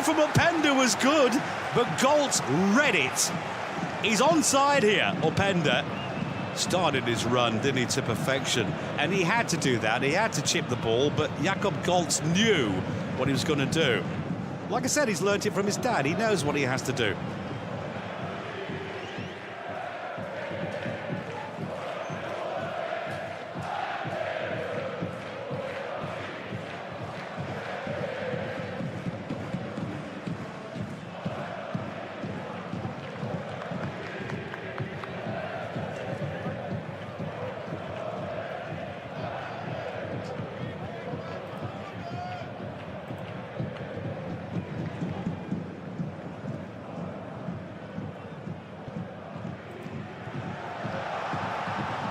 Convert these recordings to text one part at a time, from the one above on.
from Openda was good, but Galt read it. He's onside here, Openda. Started his run, didn't he, to perfection. And he had to do that. He had to chip the ball, but Jakob Galt knew what he was going to do. Like I said, he's learnt it from his dad. He knows what he has to do.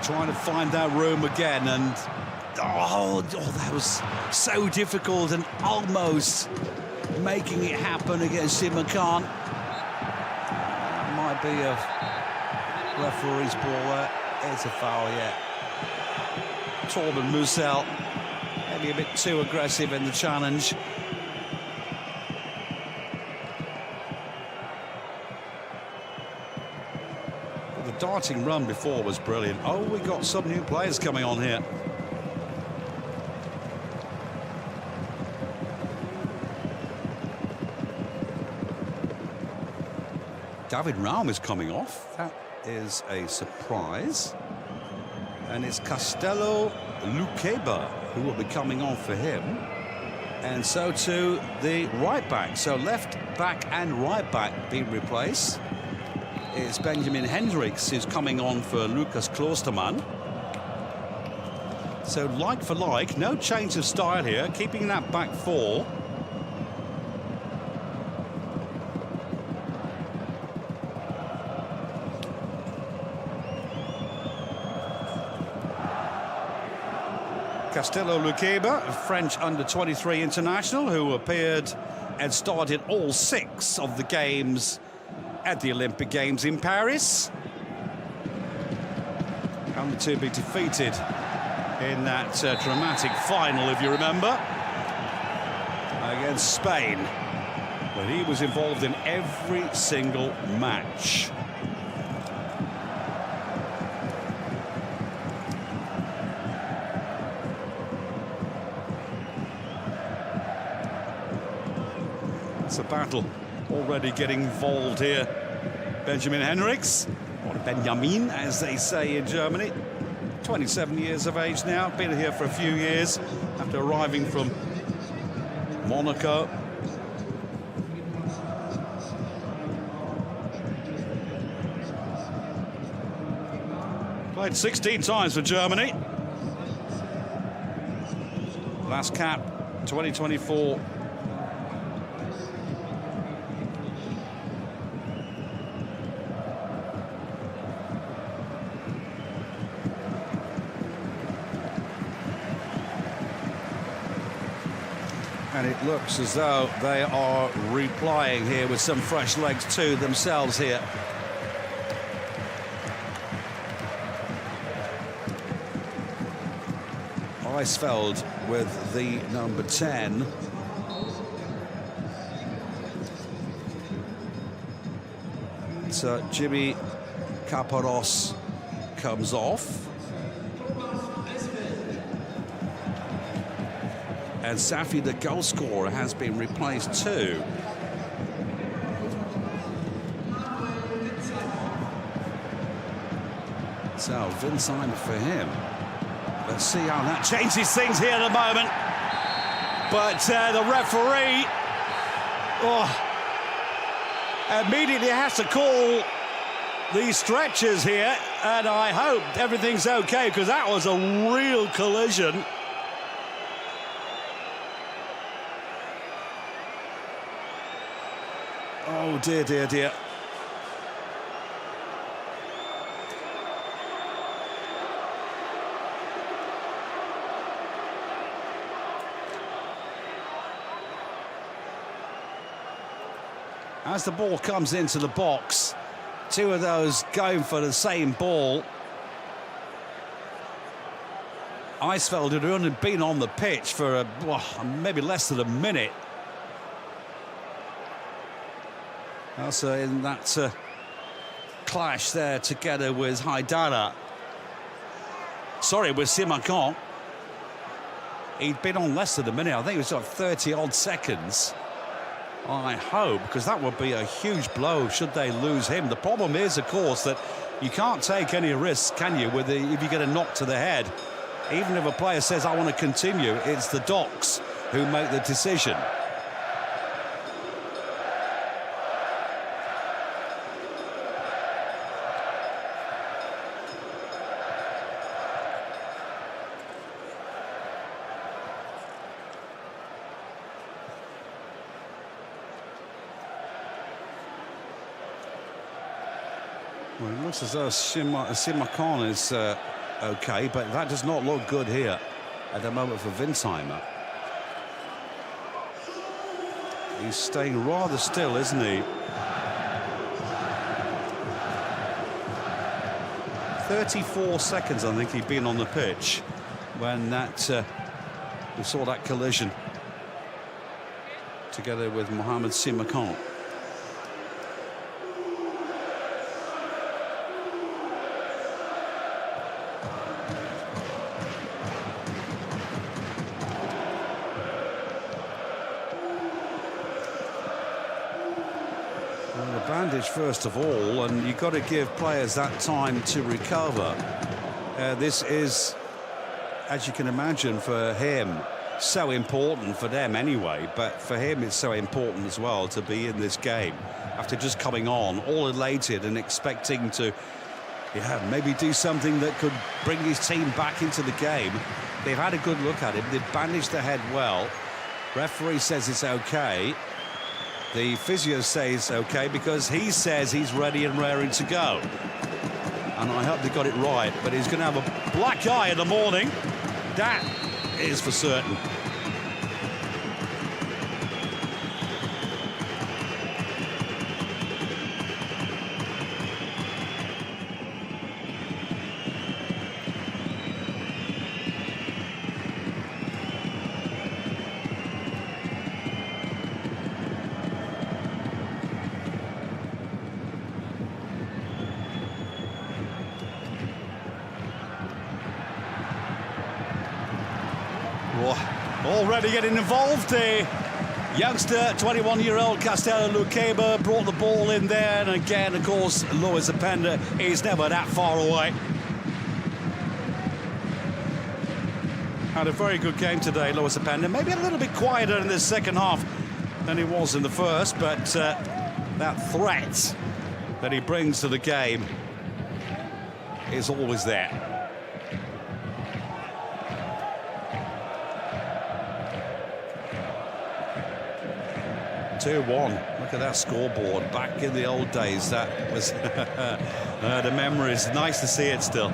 Trying to find that room again, and oh, that was so difficult, and almost making it happen against Simon Khan. Might be a referee's ball there. It's a foul, yeah. Torben Musel, maybe a bit too aggressive in the challenge. Darting run before was brilliant. Oh, we got some new players coming on here. David Raum is coming off. That is a surprise. And it's Castello Luqueba who will be coming on for him. And so too the right back. So left back and right back being replaced. It's Benjamin Hendricks who's coming on for Lucas Klostermann. So like for like, no change of style here, keeping that back four. Castello Luqueba, a French under-23 international who appeared and started all 6 of the games at the Olympic Games in Paris. Only to be defeated in that dramatic final, if you remember, against Spain. But he was involved in every single match. It's a battle already getting involved here. Benjamin Hendricks, or Benjamin, as they say in Germany. 27 years of age now, been here for a few years after arriving from Monaco. Played 16 times for Germany. Last cap, 2024. And it looks as though they are replying here with some fresh legs too themselves here. Eisfeld with the number 10. So Jimmy Caparros comes off. And Safi, the goal scorer, has been replaced too. So, Vincent for him. Let's see how that changes things here at the moment. But the referee immediately has to call these stretchers here. And I hope everything's okay, because that was a real collision. Oh, dear, dear, dear. As the ball comes into the box, 2 of those going for the same ball. Eisfeld had only been on the pitch for maybe less than a minute. Also in that clash there together with Haidara. Sorry, with Simakon. He'd been on less than a minute. I think it was like 30-odd seconds. I hope, because that would be a huge blow should they lose him. The problem is, of course, that you can't take any risks, can you, if you get a knock to the head. Even if a player says, I want to continue, it's the docs who make the decision. Well, it looks as though Simakon is okay, but that does not look good here at the moment for Winsheimer. He's staying rather still, isn't he? 34 seconds, I think, he'd been on the pitch when we saw that collision together with Mohamed Simakon. Bandage first of all, and you've got to give players that time to recover. This is, as you can imagine, for him, so important, for them anyway, but for him it's so important as well to be in this game after just coming on, all elated and expecting to, maybe do something that could bring his team back into the game. They've had a good look at him, they've bandaged the head well. Referee says it's okay. The physio says okay because he says he's ready and raring to go. And I hope they got it right, but he's going to have a black eye in the morning. That is for certain. Already getting involved. Youngster, 21-year-old Castello Luqueba brought the ball in there, and again, of course, Lois Openda is never that far away. Had a very good game today, Lois Openda. Maybe a little bit quieter in the second half than he was in the first, but that threat that he brings to the game is always there. 2-1. Look at that scoreboard. Back in the old days, that was the memories. Nice to see it still.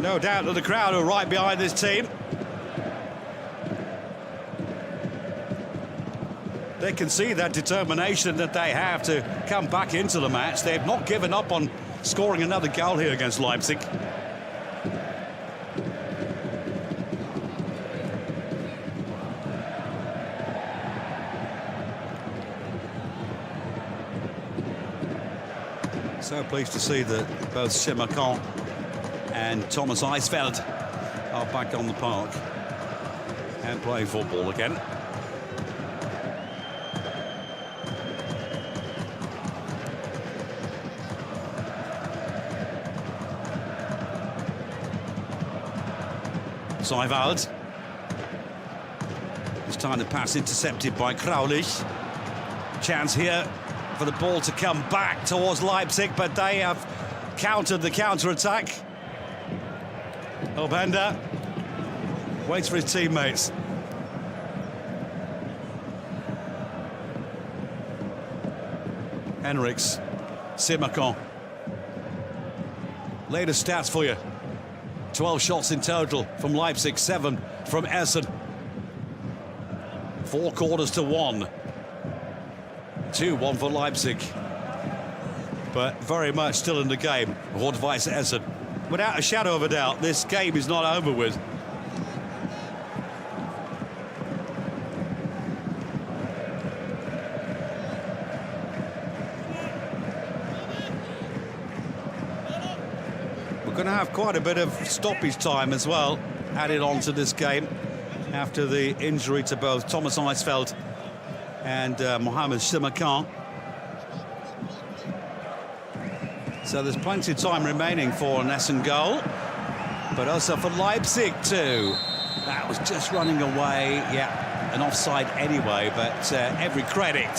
No doubt that the crowd are right behind this team. They can see that determination that they have to come back into the match. They've not given up on scoring another goal here against Leipzig. So pleased to see that both Simakon and Thomas Eisfeld are back on the park and playing football again. Seiwald. This time the pass intercepted by Kraulich. Chance here for the ball to come back towards Leipzig, but they have countered the counter-attack. Openda waits for his teammates. Henriks, Simakon. Latest stats for you. 12 shots in total from Leipzig, 7 from Essen. 4 quarters to 1. 2-1 for Leipzig. But very much still in the game, Rot-Weiss Essen. Without a shadow of a doubt, this game is not over with. We're going to have quite a bit of stoppage time as well added on to this game after the injury to both Thomas Eisfeld and Mohamed Simakan. So there's plenty of time remaining for an Essen goal, but also for Leipzig too. That was just running away, yeah, an offside anyway, but every credit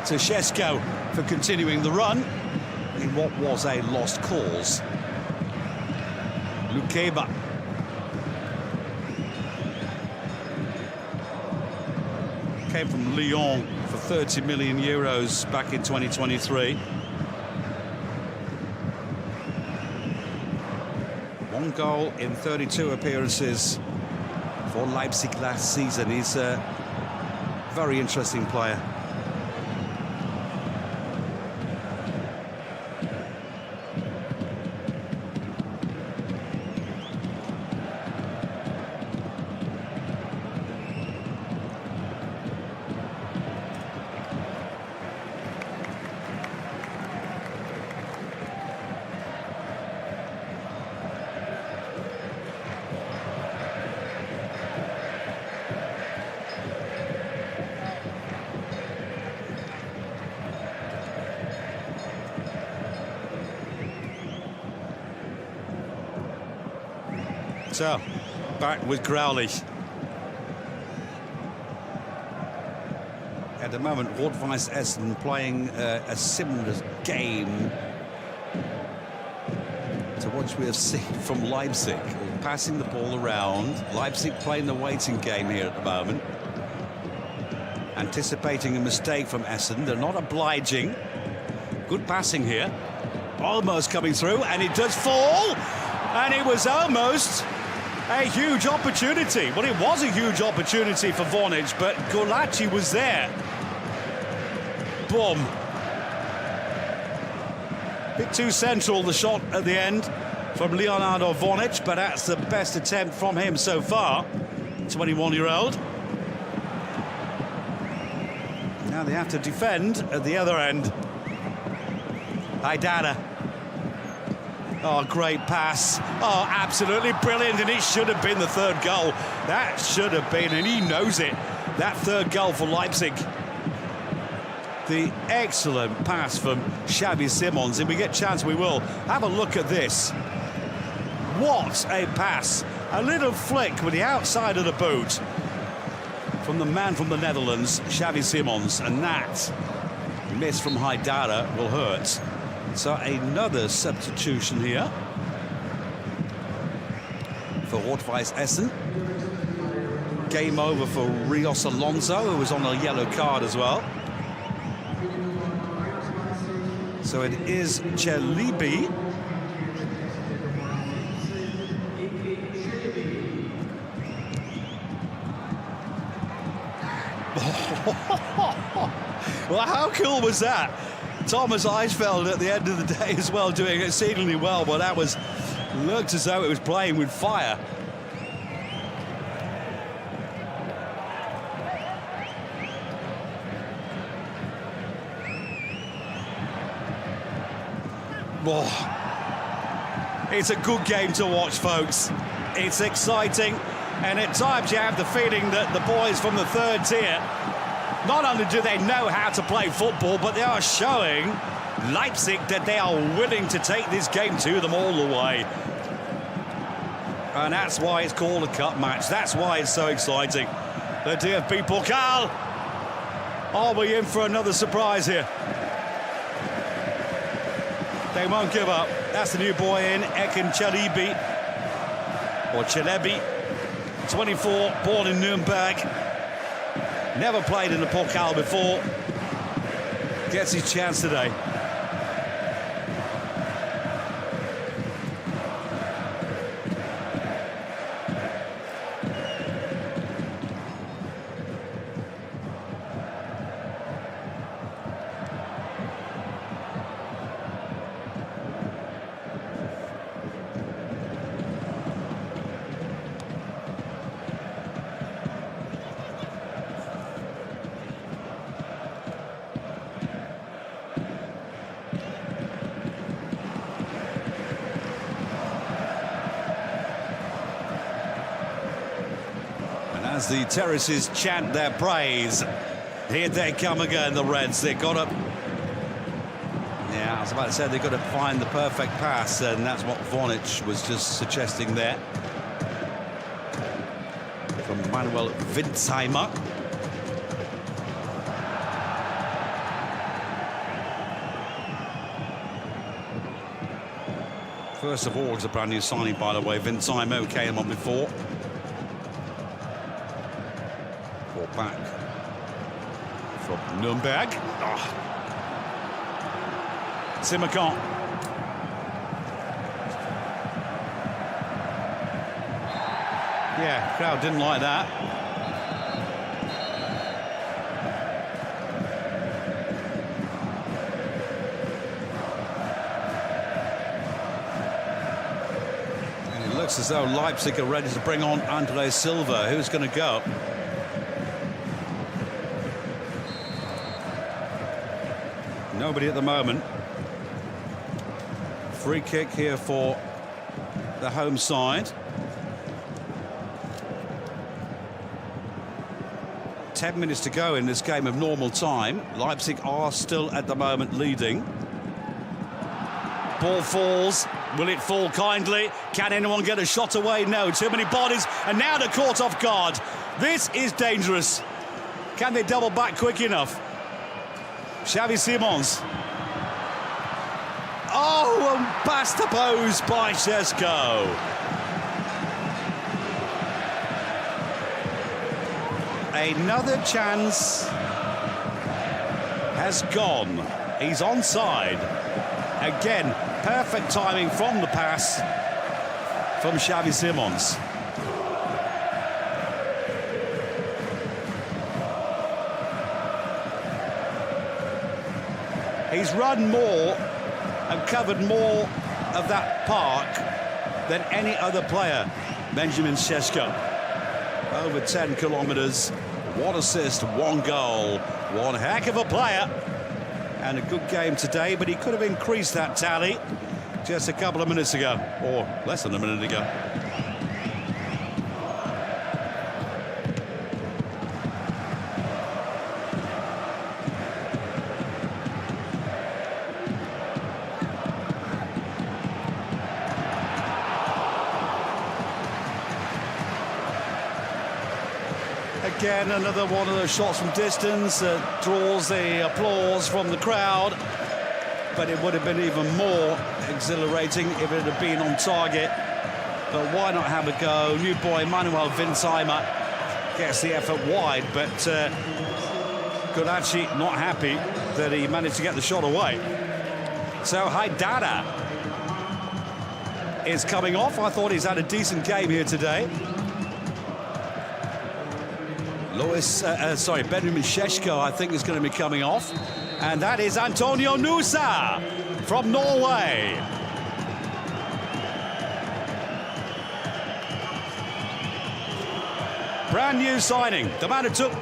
to Šeško for continuing the run in what was a lost cause. Lukeba. Came from Lyon for 30 million euros back in 2023. 1 goal in 32 appearances for Leipzig last season. He's a very interesting player. So, back with Crowley. At the moment, Rot-Weiss Essen playing a similar game to what we have seen from Leipzig. Passing the ball around. Leipzig playing the waiting game here at the moment. Anticipating a mistake from Essen. They're not obliging. Good passing here. Almost coming through, and it does fall. And it was almost a huge opportunity. Well, it was a huge opportunity for Vonage, but Golaci was there. Boom. Bit too central, the shot at the end from Leonardo Vonage, but that's the best attempt from him so far. 21-year-old. Now they have to defend at the other end. Haidara. Oh, great pass. Oh, absolutely brilliant, and it should have been the 3rd goal. That should have been, and he knows it. That 3rd goal for Leipzig. The excellent pass from Xavi Simons. If we get a chance, we will. Have a look at this. What a pass. A little flick with the outside of the boot from the man from the Netherlands, Xavi Simons, and that miss from Haidara will hurt. So another substitution here for Rot-Weiss Essen. Game over for Rios Alonso, who was on a yellow card as well. So it is Chelibi. Well, how cool was that? Thomas Eisfeld at the end of the day as well, doing exceedingly well, but that looked as though it was playing with fire. Oh, it's a good game to watch, folks. It's exciting, and at times you have the feeling that the boys from the 3rd tier, not only do they know how to play football, but they are showing Leipzig that they are willing to take this game to them all the way. And that's why it's called a cup match. That's why it's so exciting. The DFB-Pokal. Are we in for another surprise here? They won't give up. That's the new boy in, Ekin Chelibi. Or Chelebi. 24, born in Nuremberg. Never played in the Pokal before. Gets his chance today. As the terraces chant their praise, here they come again, the Reds. They've got to... Yeah, I was about to say they've got to find the perfect pass, and that's what Vonich was just suggesting there. From Manuel Wintzheimer. First of all, it's a brand new signing, by the way. Wintzheimer, who came on before. Ball back from Nuremberg. Oh. Simakon. Yeah, crowd didn't like that. And it looks as though Leipzig are ready to bring on Andre Silva. Who's going to go? Nobody at the moment. Free kick here for the home side. 10 minutes to go in this game of normal time. Leipzig are still at the moment leading. Ball falls. Will it fall kindly? Can anyone get a shot away? No. Too many bodies. And now they're caught off guard. This is dangerous. Can they double back quick enough? Xavi Simons. Oh, and past the post by Šeško. Another chance has gone. He's onside. Again, perfect timing from the pass from Xavi Simons. He's run more and covered more of that park than any other player, Benjamin Šeško. Over 10 kilometres, 1 assist, 1 goal, one heck of a player. And a good game today, but he could have increased that tally just a couple of minutes ago, or less than a minute ago. Again, another one of those shots from distance that draws the applause from the crowd. But it would have been even more exhilarating if it had been on target. But why not have a go? New boy Manuel Wintzheimer gets the effort wide, but Gulácsi not happy that he managed to get the shot away. So Haidara is coming off. I thought he's had a decent game here today. Benjamin Šeško, I think, is going to be coming off. And that is Antonio Nusa from Norway. Brand new signing. The man who took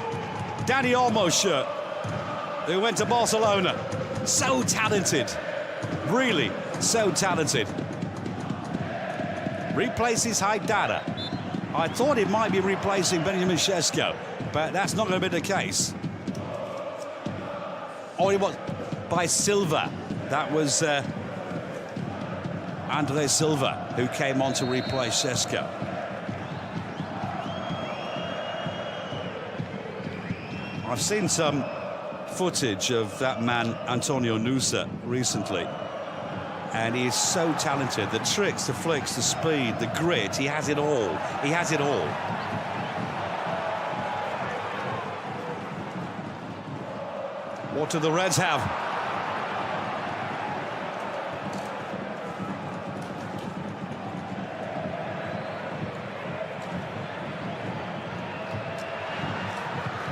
Dani Olmo's shirt, who went to Barcelona. So talented. Really, so talented. Replaces Haidara. I thought it might be replacing Benjamin Šeško, but that's not going to be the case. Oh, it was by Silva. That was Andre Silva, who came on to replace Šeško. I've seen some footage of that man, Antonio Nusa, recently. And he is so talented. The tricks, the flicks, the speed, the grit, he has it all. He has it all. What do the Reds have?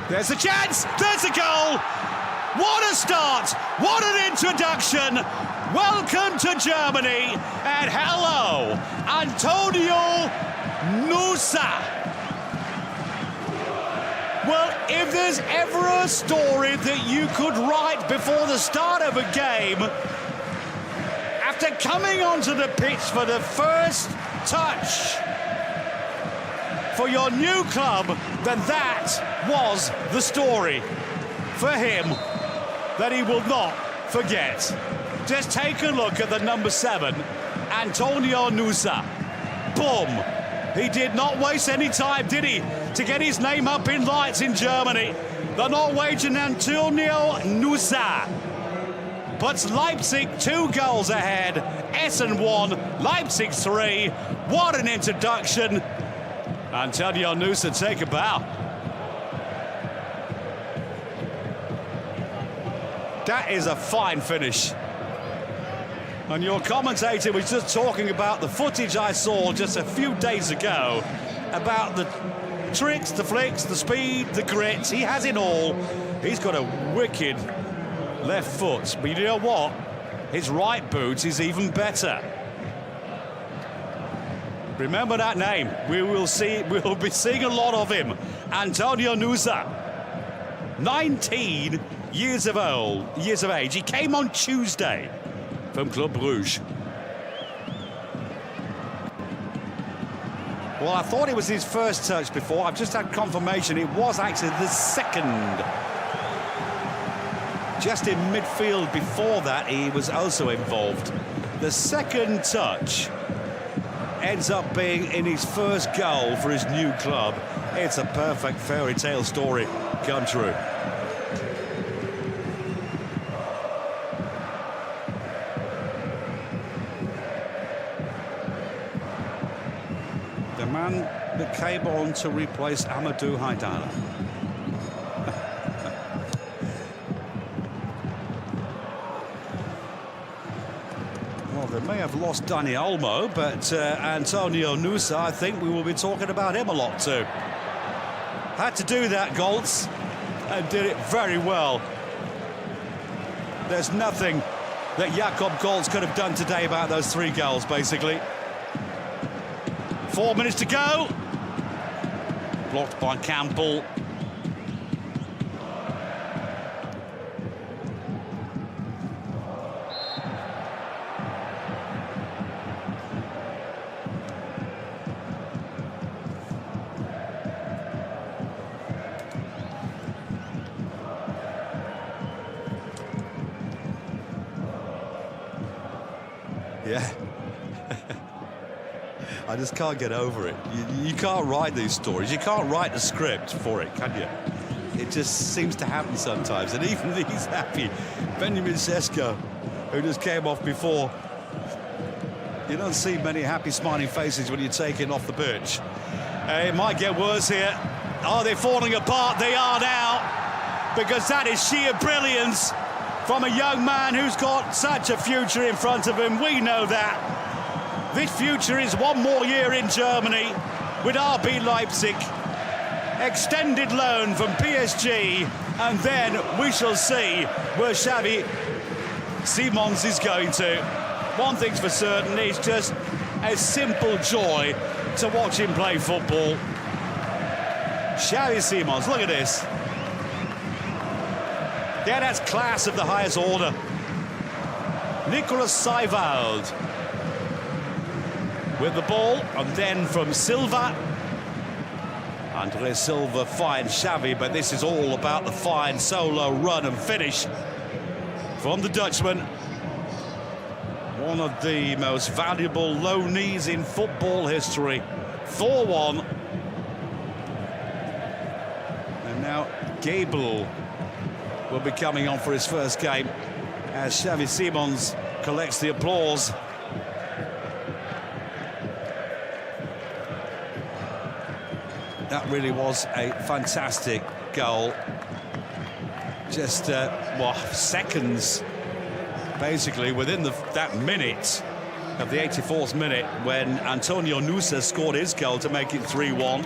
There's a chance! There's a goal! What a start! What an introduction! Welcome to Germany, and hello, Antonio Nusa. Well, if there's ever a story that you could write before the start of a game, after coming onto the pitch for the first touch, for your new club, then that was the story for him that he will not forget. Just take a look at the number 7, Antonio Nusa. Boom! He did not waste any time, did he, to get his name up in lights in Germany. The Norwegian Antonio Nusa puts Leipzig 2 goals ahead. Essen 1, Leipzig 3. What an introduction. Antonio Nusa, take a bow. That is a fine finish. And your commentator was just talking about the footage I saw just a few days ago about the tricks, the flicks, the speed, the grit. He has it all. He's got a wicked left foot. But you know what? His right boot is even better. Remember that name. We'll be seeing a lot of him. Antonio Nusa. 19 years of age. He came on Tuesday from Club Brugge. Well, I thought it was his first touch before. I've just had confirmation it was actually the second. Just in midfield before that, he was also involved. The second touch ends up being in his first goal for his new club. It's a perfect fairy tale story come true. The man that came on to replace Amadou Haidara. Well, they may have lost Dani Olmo, but Antonio Nusa, I think we will be talking about him a lot too. Had to do that, Goltz, and did it very well. There's nothing that Jakob Goltz could have done today about those 3 goals, basically. 4 minutes to go. Blocked by Campbell. Yeah. I just can't get over it. You can't write these stories. You can't write the script for it, can you? It just seems to happen sometimes. And even he's happy. Benjamin Sesko, who just came off before. You don't see many happy, smiling faces when you're taken off the pitch. It might get worse here. Are they falling apart? They are now. Because that is sheer brilliance from a young man who's got such a future in front of him. We know that. This future is 1 more year in Germany with RB Leipzig. Extended loan from PSG, and then we shall see where Xavi Simons is going to. One thing's for certain, it's just a simple joy to watch him play football. Xavi Simons, look at this. Yeah, that's class of the highest order. Nicolas Seiwald with the ball, and then from Silva. Andre Silva finds Xavi, but this is all about the fine solo run and finish from the Dutchman. One of the most valuable low knees in football history. 4-1. And now Gable will be coming on for his first game as Xavi Simons collects the applause. That really was a fantastic goal. Just, well, seconds, basically, within that minute of the 84th minute when Antonio Nusa scored his goal to make it 3-1.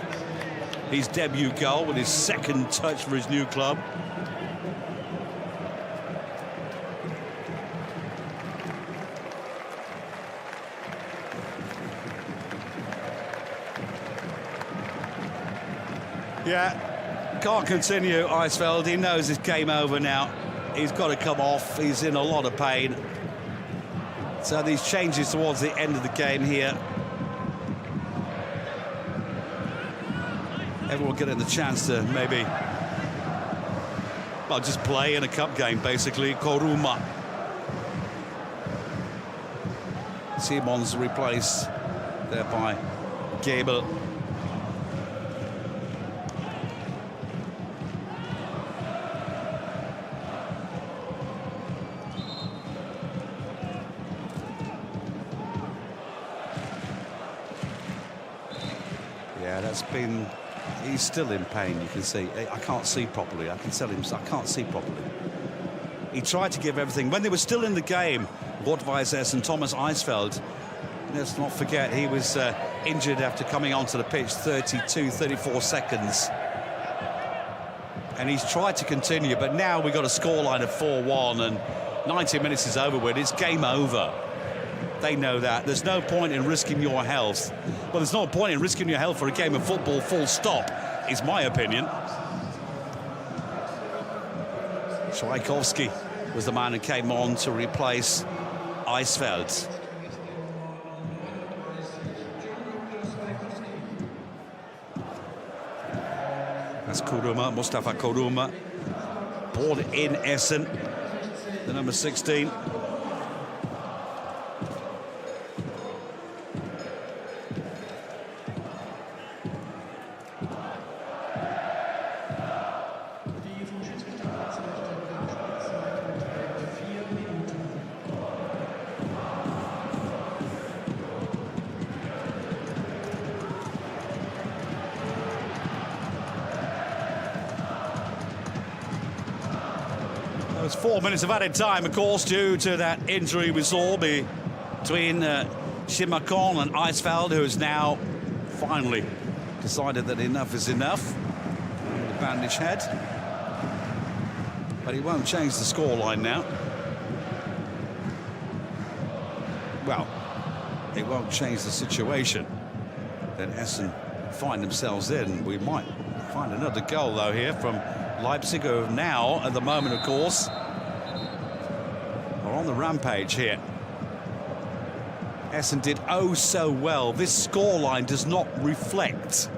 His debut goal with his second touch for his new club. Yeah, can't continue, Eisfeld. He knows it's game over now. He's got to come off. He's in a lot of pain. So these changes towards the end of the game here. everyone getting the chance to maybe, well, just play in a cup game, basically. Koruma. Simons replaced there by Gable. Yeah, that's been... He's still in pain, you can see. I can't see properly. I can tell him I can't see properly. He tried to give everything. When they were still in the game, Rot-Weiss Essen, Thomas Eisfeld, let's not forget, he was injured after coming onto the pitch 32, 34 seconds. And he's tried to continue, but now we've got a scoreline of 4-1 and 90 minutes is over with. It's game over. They know that. There's no point in risking your health. Well, there's no point in risking your health for a game of football, full stop, is my opinion. Schweikovsky was the man who came on to replace Eisfeld. That's Koruma, Mustafa Koruma, born in Essen, the number 16. It was 4 minutes of added time, of course, due to that injury we saw between Shimakon and Eisfeld, who has now finally decided that enough is enough. The bandaged head. But he won't change the scoreline now. Well, it won't change the situation that Essen find themselves in. We might find another goal, though, here from Leipzig, who now, at the moment, of course, are on the rampage here. Essen did oh so well. This scoreline does not reflect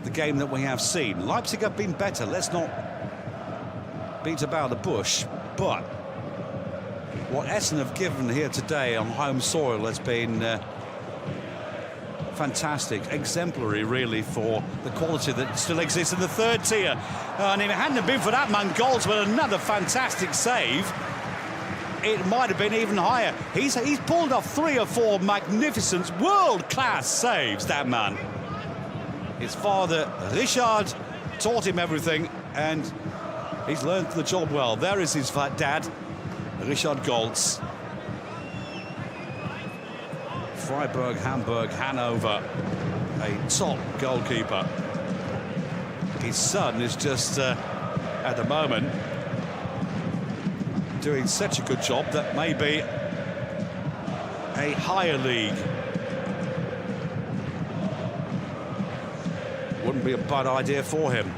the game that we have seen. Leipzig have been better. Let's not beat about the bush. But what Essen have given here today on home soil has been fantastic, exemplary, really, for the quality that still exists in the third tier. And if it hadn't been for that man Goldsman, another fantastic save, it might have been even higher. He's pulled off 3 or 4 magnificent, world-class saves, that man. His father, Richard, taught him everything, and he's learned the job well. There is his dad, Richard Goltz. Freiburg, Hamburg, Hanover, a top goalkeeper. His son is just, at the moment, doing such a good job that maybe a higher league wouldn't be a bad idea for him.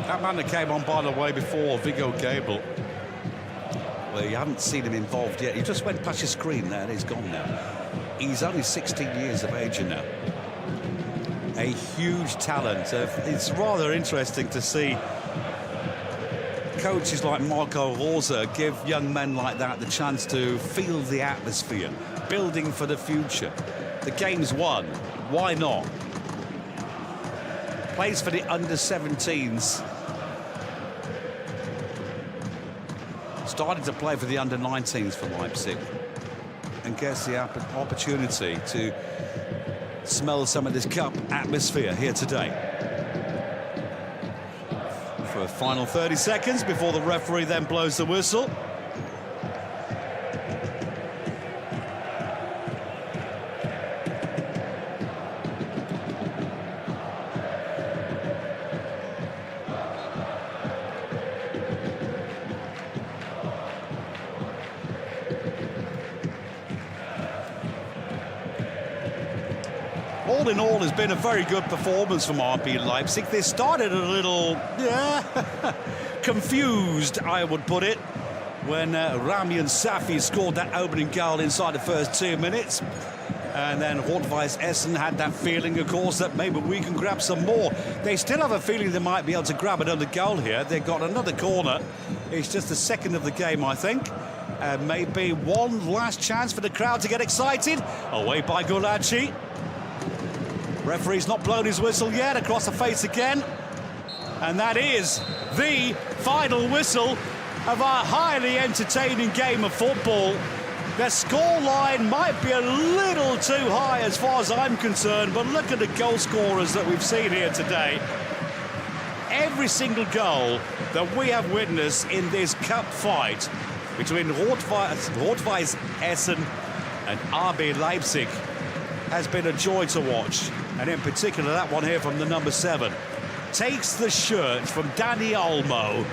That man that came on, by the way, before, Viggo Gable, well, you haven't seen him involved yet. He just went past your screen there and he's gone now. He's only 16 years of age now. A huge talent. It's rather interesting to see coaches like Marco Rosa give young men like that the chance to feel the atmosphere, building for the future. The game's won. Why not? Plays for the under-17s. Started to play for the under-19s for Leipzig, and gets the opportunity to smell some of this cup atmosphere here today. For a final 30 seconds before the referee then blows the whistle. all in all, it's been a very good performance from RB Leipzig. They started a little, confused, I would put it, when Rami and Safi scored that opening goal inside the first 2 minutes. And then Rot-Weiss Essen had that feeling, of course, that maybe we can grab some more. They still have a feeling they might be able to grab another goal here. They've got another corner. It's just the second of the game, I think. And maybe one last chance for the crowd to get excited. Away by Gulaci. Referee's not blown his whistle yet. Across the face again. And that is the final whistle of our highly entertaining game of football. The scoreline might be a little too high as far as I'm concerned, but look at the goal scorers that we've seen here today. Every single goal that we have witnessed in this cup fight between Rot-Weiss Essen and RB Leipzig has been a joy to watch. And in particular, that one here from the number 7. Takes the shirt from Danny Olmo,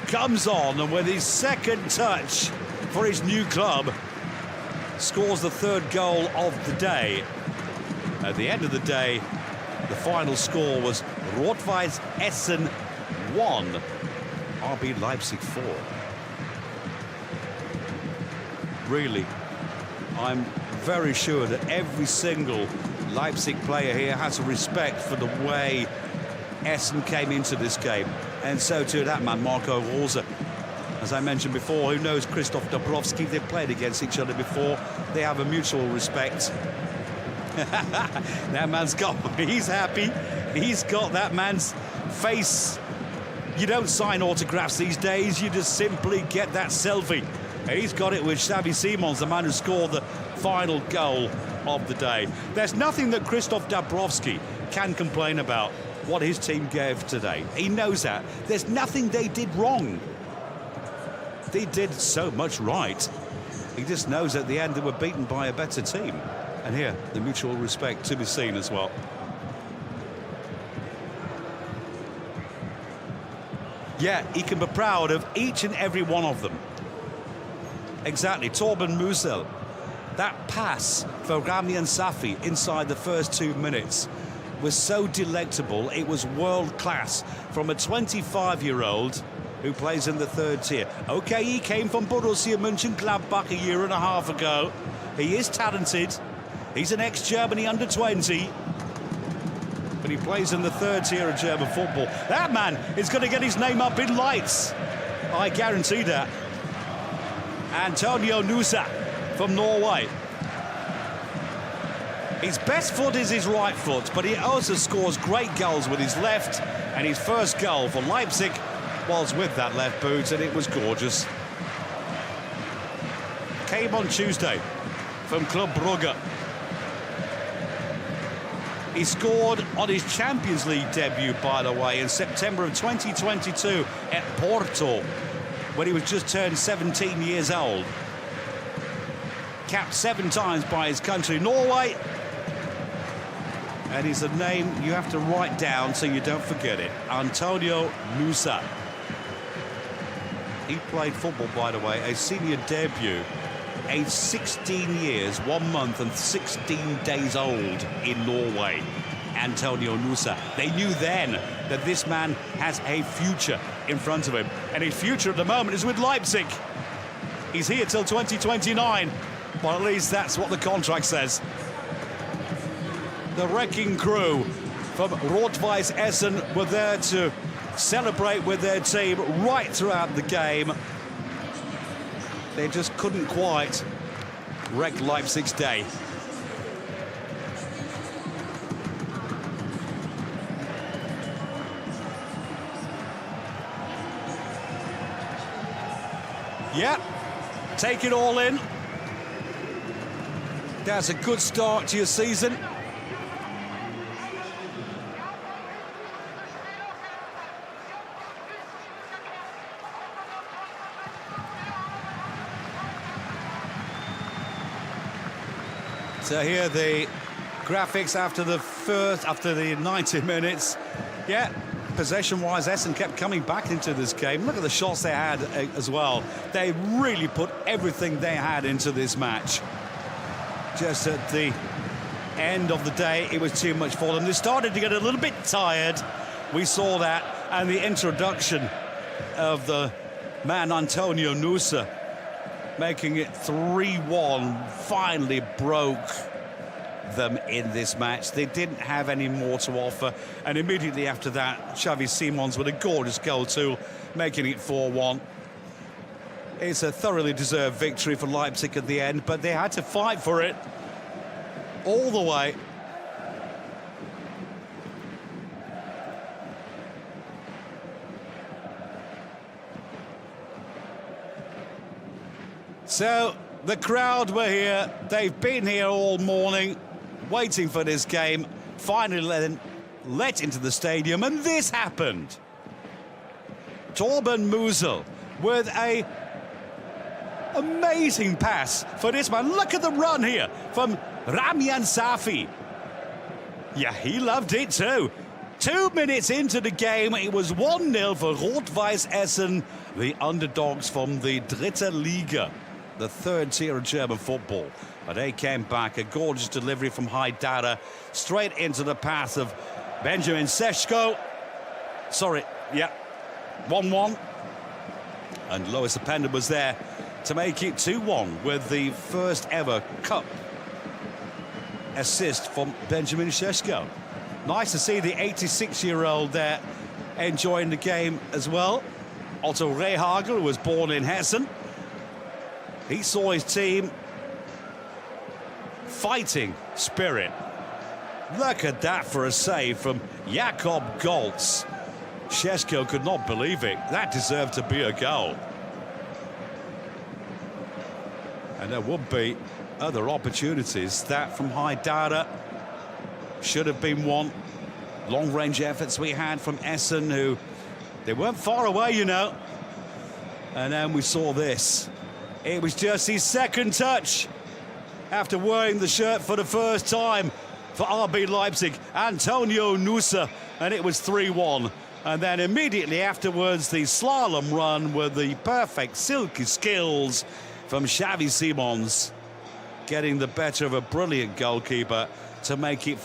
comes on, and with his second touch for his new club, scores the third goal of the day. At the end of the day, the final score was Rot-Weiss Essen 1, RB Leipzig 4. Really, I'm very sure that every single Leipzig player here has a respect for the way Essen came into this game. And so too that man, Marco Rose. As I mentioned before, who knows Krzysztof Dabrowski? They've played against each other before. They have a mutual respect. That man's got, he's happy. He's got that man's face. You don't sign autographs these days. You just simply get that selfie. And he's got it with Xavi Simons, the man who scored the final goal of the day. There's nothing that Krzysztof Dabrowski can complain about what his team gave today. He knows that. There's nothing they did wrong. They did so much right. He just knows at the end they were beaten by a better team. And here, the mutual respect to be seen as well. Yeah, he can be proud of each and every one of them. Exactly, Torben Musel. That pass for Rami and Safi inside the first 2 minutes was so delectable. It was world class from a 25-year-old who plays in the third tier. Okay, he came from Borussia Mönchengladbach a year and a half ago. He is talented. He's an ex-Germany under-20. But he plays in the third tier of German football. That man is going to get his name up in lights. I guarantee that. Antonio Nusa from Norway. His best foot is his right foot, but he also scores great goals with his left. And his first goal for Leipzig was with that left boot, and it was gorgeous. Came on Tuesday from Club Brugge. He scored on his Champions League debut, by the way, in September of 2022 at Porto, when he was just turned 17 years old. Capped 7 times by his country, Norway. And he's a name you have to write down so you don't forget it. Antonio Nusa. He played football, by the way, a senior debut, aged 16 years, 1 month and 16 days old in Norway. Antonio Nusa. They knew then that this man has a future in front of him. And his future at the moment is with Leipzig. He's here till 2029. Well, at least that's what the contract says. The wrecking crew from Rot-Weiss Essen were there to celebrate with their team right throughout the game. They just couldn't quite wreck Leipzig's day. Yeah, take it all in. That's a good start to your season. So here the graphics after the 90 minutes. Yeah, possession-wise, Essen kept coming back into this game. Look at the shots they had as well. They really put everything they had into this match. Just at the end of the day, it was too much for them. They started to get a little bit tired. We saw that, and the introduction of the man Antonio Nusa, making it 3-1, finally broke them in this match. They didn't have any more to offer, and immediately after that, Xavi Simons with a gorgeous goal too, making it 4-1. It's a thoroughly deserved victory for Leipzig at the end, but they had to fight for it all the way. So the crowd were here. They've been here all morning, waiting for this game. Finally let into the stadium, and this happened. Torben Musil with a amazing pass for this man. Look at the run here from Ramian Safi. Yeah, he loved it too. 2 minutes into the game, it was 1-0 for Rot-Weiss Essen, the underdogs from the Dritte Liga, the third tier of German football. But they came back, a gorgeous delivery from Haidara, straight into the path of Benjamin Sesko. Sorry, yeah, 1-1. And Lois Openda was there to make it 2-1 with the first ever cup assist from Benjamin Sesko. Nice to see the 86-year-old there enjoying the game as well. Otto Rehagel was born in Hessen. He saw his team fighting spirit. Look at that for a save from Jakob Goltz. Sesko could not believe it. That deserved to be a goal. And there would be other opportunities. That from Haidara should have been one. Long-range efforts we had from Essen, who they weren't far away, you know. And then we saw this. It was just his second touch after wearing the shirt for the first time for RB Leipzig, Antonio Nusa, and it was 3-1. And then immediately afterwards, the slalom run with the perfect silky skills from Xavi Simons, getting the better of a brilliant goalkeeper to make it